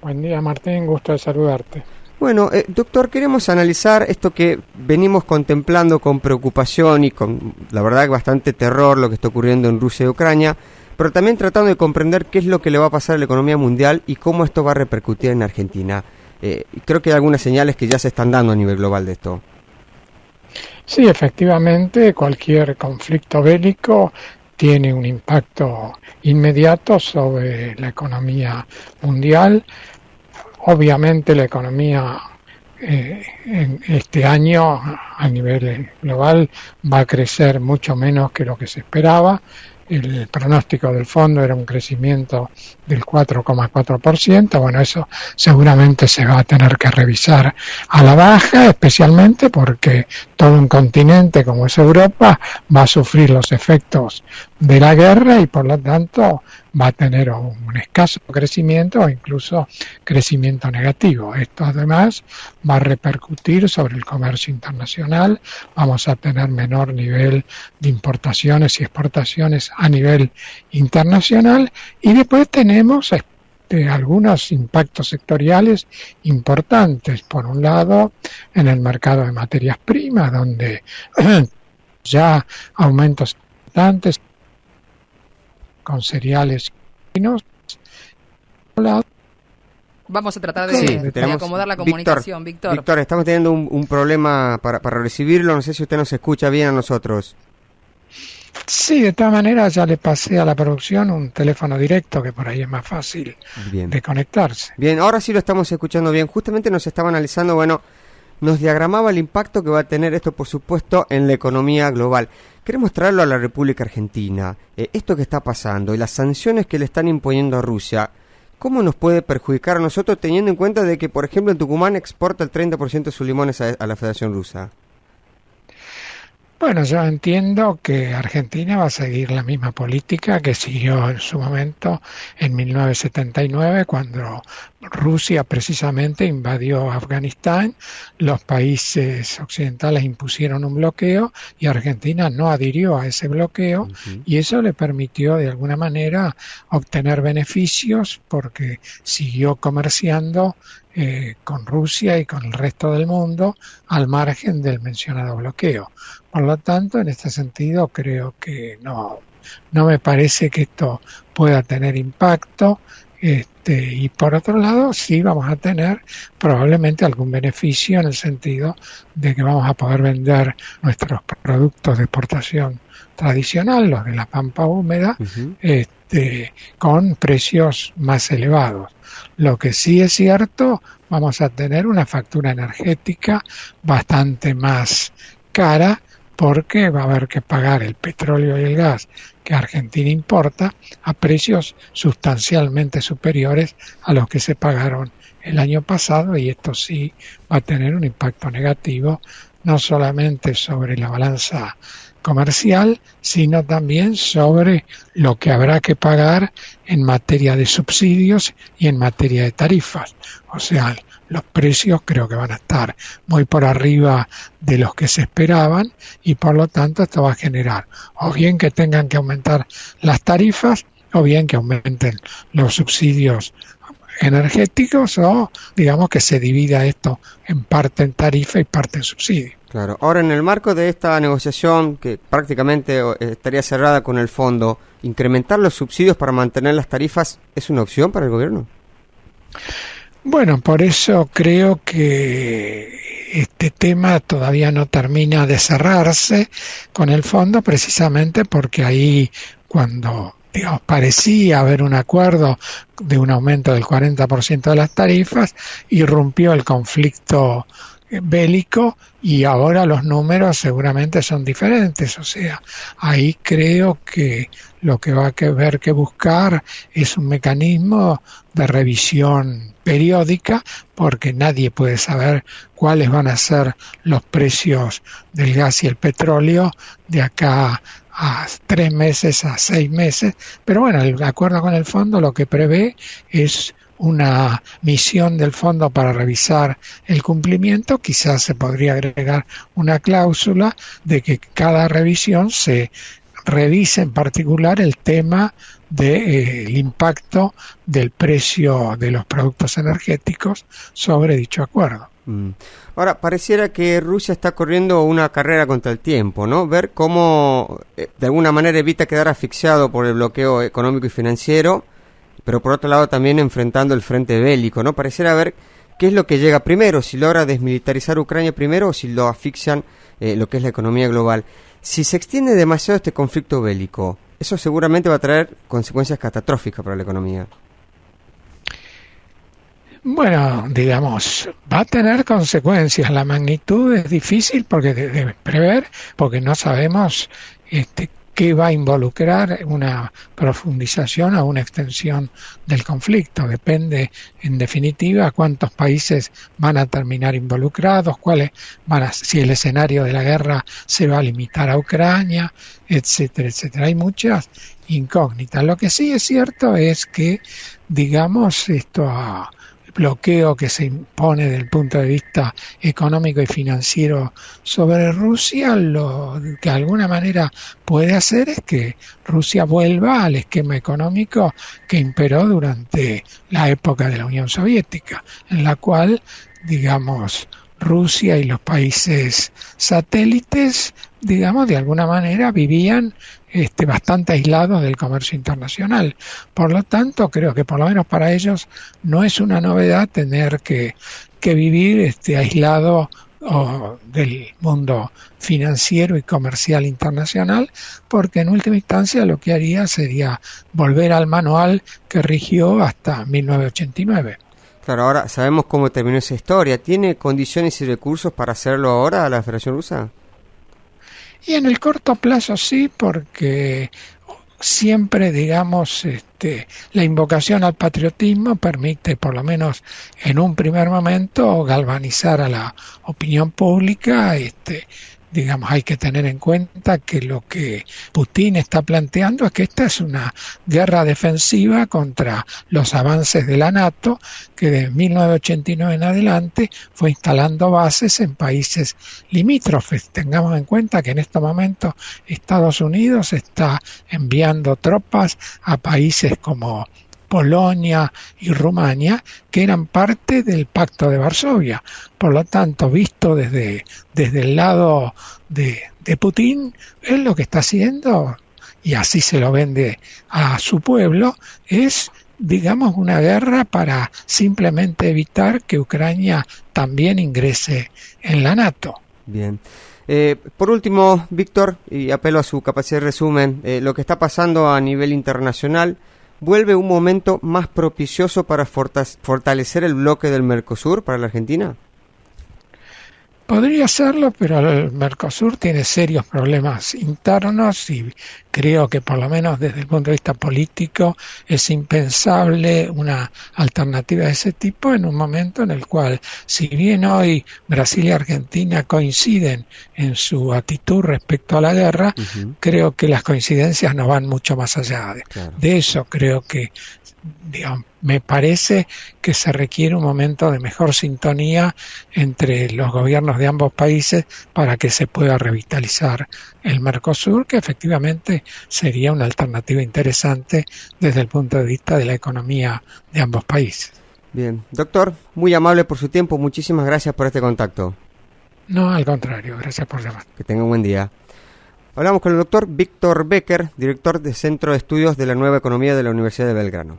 Buen día, Martín, gusto de saludarte. Bueno, doctor, queremos analizar esto que venimos contemplando con preocupación y con, la verdad, bastante terror lo que está ocurriendo en Rusia y Ucrania, pero también tratando de comprender qué es lo que le va a pasar a la economía mundial y cómo esto va a repercutir en Argentina. Creo que hay algunas señales que ya se están dando a nivel global de esto. Sí, efectivamente, cualquier conflicto bélico tiene un impacto inmediato sobre la economía mundial. Obviamente la economía en este año a nivel global va a crecer mucho menos que lo que se esperaba. El pronóstico del fondo era un crecimiento del 4,4%. Bueno, eso seguramente se va a tener que revisar a la baja, especialmente porque todo un continente como es Europa va a sufrir los efectos de la guerra y por lo tanto va a tener un escaso crecimiento o incluso crecimiento negativo. Esto además va a repercutir sobre el comercio internacional. Vamos a tener menor nivel de importaciones y exportaciones a nivel internacional y después tenemos algunos impactos sectoriales importantes. Por un lado, en el mercado de materias primas, donde ya aumentos importantes con cereales chinos. Vamos a tratar de acomodar la comunicación, Víctor. Víctor, estamos teniendo un problema para recibirlo. No sé si usted nos escucha bien a nosotros. Sí, de todas maneras ya le pasé a la producción un teléfono directo que por ahí es más fácil de conectarse. Bien, ahora sí lo estamos escuchando bien. Justamente nos estaba analizando, nos diagramaba el impacto que va a tener esto, por supuesto, en la economía global. Queremos traerlo a la República Argentina. Esto que está pasando y las sanciones que le están imponiendo a Rusia, ¿cómo nos puede perjudicar a nosotros teniendo en cuenta de que, por ejemplo, en Tucumán exporta el 30% de sus limones a la Federación Rusa? Bueno, yo entiendo que Argentina va a seguir la misma política que siguió en su momento en 1979, cuando Rusia precisamente invadió Afganistán. Los países occidentales impusieron un bloqueo y Argentina no adhirió a ese bloqueo, y eso le permitió de alguna manera obtener beneficios porque siguió comerciando con Rusia y con el resto del mundo al margen del mencionado bloqueo. Por lo tanto, en este sentido, creo que no me parece que esto pueda tener impacto. Y por otro lado, sí vamos a tener probablemente algún beneficio en el sentido de que vamos a poder vender nuestros productos de exportación tradicional, los de la pampa húmeda, con precios más elevados. Lo que sí es cierto, vamos a tener una factura energética bastante más cara, porque va a haber que pagar el petróleo y el gas que Argentina importa a precios sustancialmente superiores a los que se pagaron el año pasado, y esto sí va a tener un impacto negativo no solamente sobre la balanza comercial, sino también sobre lo que habrá que pagar en materia de subsidios y en materia de tarifas. O sea, los precios creo que van a estar muy por arriba de los que se esperaban, y por lo tanto esto va a generar o bien que tengan que aumentar las tarifas o bien que aumenten los subsidios energéticos, o digamos que se divida esto en parte en tarifa y parte en subsidio. Claro. Ahora, en el marco de esta negociación que prácticamente estaría cerrada con el fondo, ¿incrementar los subsidios para mantener las tarifas es una opción para el gobierno? Bueno, por eso creo que este tema todavía no termina de cerrarse con el fondo, precisamente porque ahí, cuando parecía haber un acuerdo de un aumento del 40% de las tarifas, irrumpió el conflicto bélico y ahora los números seguramente son diferentes. O sea, ahí creo que lo que va a haber que buscar es un mecanismo de revisión periódica, porque nadie puede saber cuáles van a ser los precios del gas y el petróleo de acá a 3 meses, a 6 meses. Pero bueno, el acuerdo con el fondo lo que prevé es una misión del fondo para revisar el cumplimiento. Quizás se podría agregar una cláusula de que cada revisión se revise en particular el tema del impacto del precio de los productos energéticos sobre dicho acuerdo. Ahora, pareciera que Rusia está corriendo una carrera contra el tiempo, ¿no? Ver cómo de alguna manera evita quedar asfixiado por el bloqueo económico y financiero, pero por otro lado también enfrentando el frente bélico, ¿no? Pareciera ver qué es lo que llega primero, si logra desmilitarizar Ucrania primero o si lo asfixian lo que es la economía global. Si se extiende demasiado este conflicto bélico, eso seguramente va a traer consecuencias catastróficas para la economía. Bueno, digamos, va a tener consecuencias. La magnitud es difícil porque de prever, porque no sabemos qué va a involucrar una profundización o una extensión del conflicto. Depende, en definitiva, cuántos países van a terminar involucrados, si el escenario de la guerra se va a limitar a Ucrania, etcétera, etcétera. Hay muchas incógnitas. Lo que sí es cierto es que, digamos, bloqueo que se impone desde el punto de vista económico y financiero sobre Rusia, lo que de alguna manera puede hacer es que Rusia vuelva al esquema económico que imperó durante la época de la Unión Soviética, en la cual, digamos, Rusia y los países satélites, digamos, de alguna manera vivían bastante aislados del comercio internacional. Por lo tanto, creo que por lo menos para ellos no es una novedad tener que vivir aislado del mundo financiero y comercial internacional, porque en última instancia lo que haría sería volver al manual que rigió hasta 1989. Claro, ahora sabemos cómo terminó esa historia. ¿Tiene condiciones y recursos para hacerlo ahora la Federación Rusa? Y en el corto plazo sí, porque siempre, digamos, la invocación al patriotismo permite, por lo menos en un primer momento, galvanizar a la opinión pública. Digamos, hay que tener en cuenta que lo que Putin está planteando es que esta es una guerra defensiva contra los avances de la NATO, que de 1989 en adelante fue instalando bases en países limítrofes. Tengamos en cuenta que en este momento Estados Unidos está enviando tropas a países como Polonia y Rumania, que eran parte del Pacto de Varsovia. Por lo tanto, visto desde el lado de Putin, él lo que está haciendo, y así se lo vende a su pueblo, es, digamos, una guerra para simplemente evitar que Ucrania también ingrese en la NATO. Bien. Por último, Víctor, y apelo a su capacidad de resumen, lo que está pasando a nivel internacional, ¿vuelve un momento más propicioso para fortalecer el bloque del Mercosur para la Argentina? Podría serlo, pero el Mercosur tiene serios problemas internos y creo que por lo menos desde el punto de vista político es impensable una alternativa de ese tipo en un momento en el cual, si bien hoy Brasil y Argentina coinciden en su actitud respecto a la guerra, creo que las coincidencias no van mucho más allá de eso. Creo que, digamos, me parece que se requiere un momento de mejor sintonía entre los gobiernos de ambos países para que se pueda revitalizar el Mercosur, que efectivamente sería una alternativa interesante desde el punto de vista de la economía de ambos países. Bien, doctor, muy amable por su tiempo, muchísimas gracias por este contacto. No, al contrario, gracias por llamar. Que tenga un buen día. Hablamos con el doctor Víctor Becker, director del Centro de Estudios de la Nueva Economía de la Universidad de Belgrano.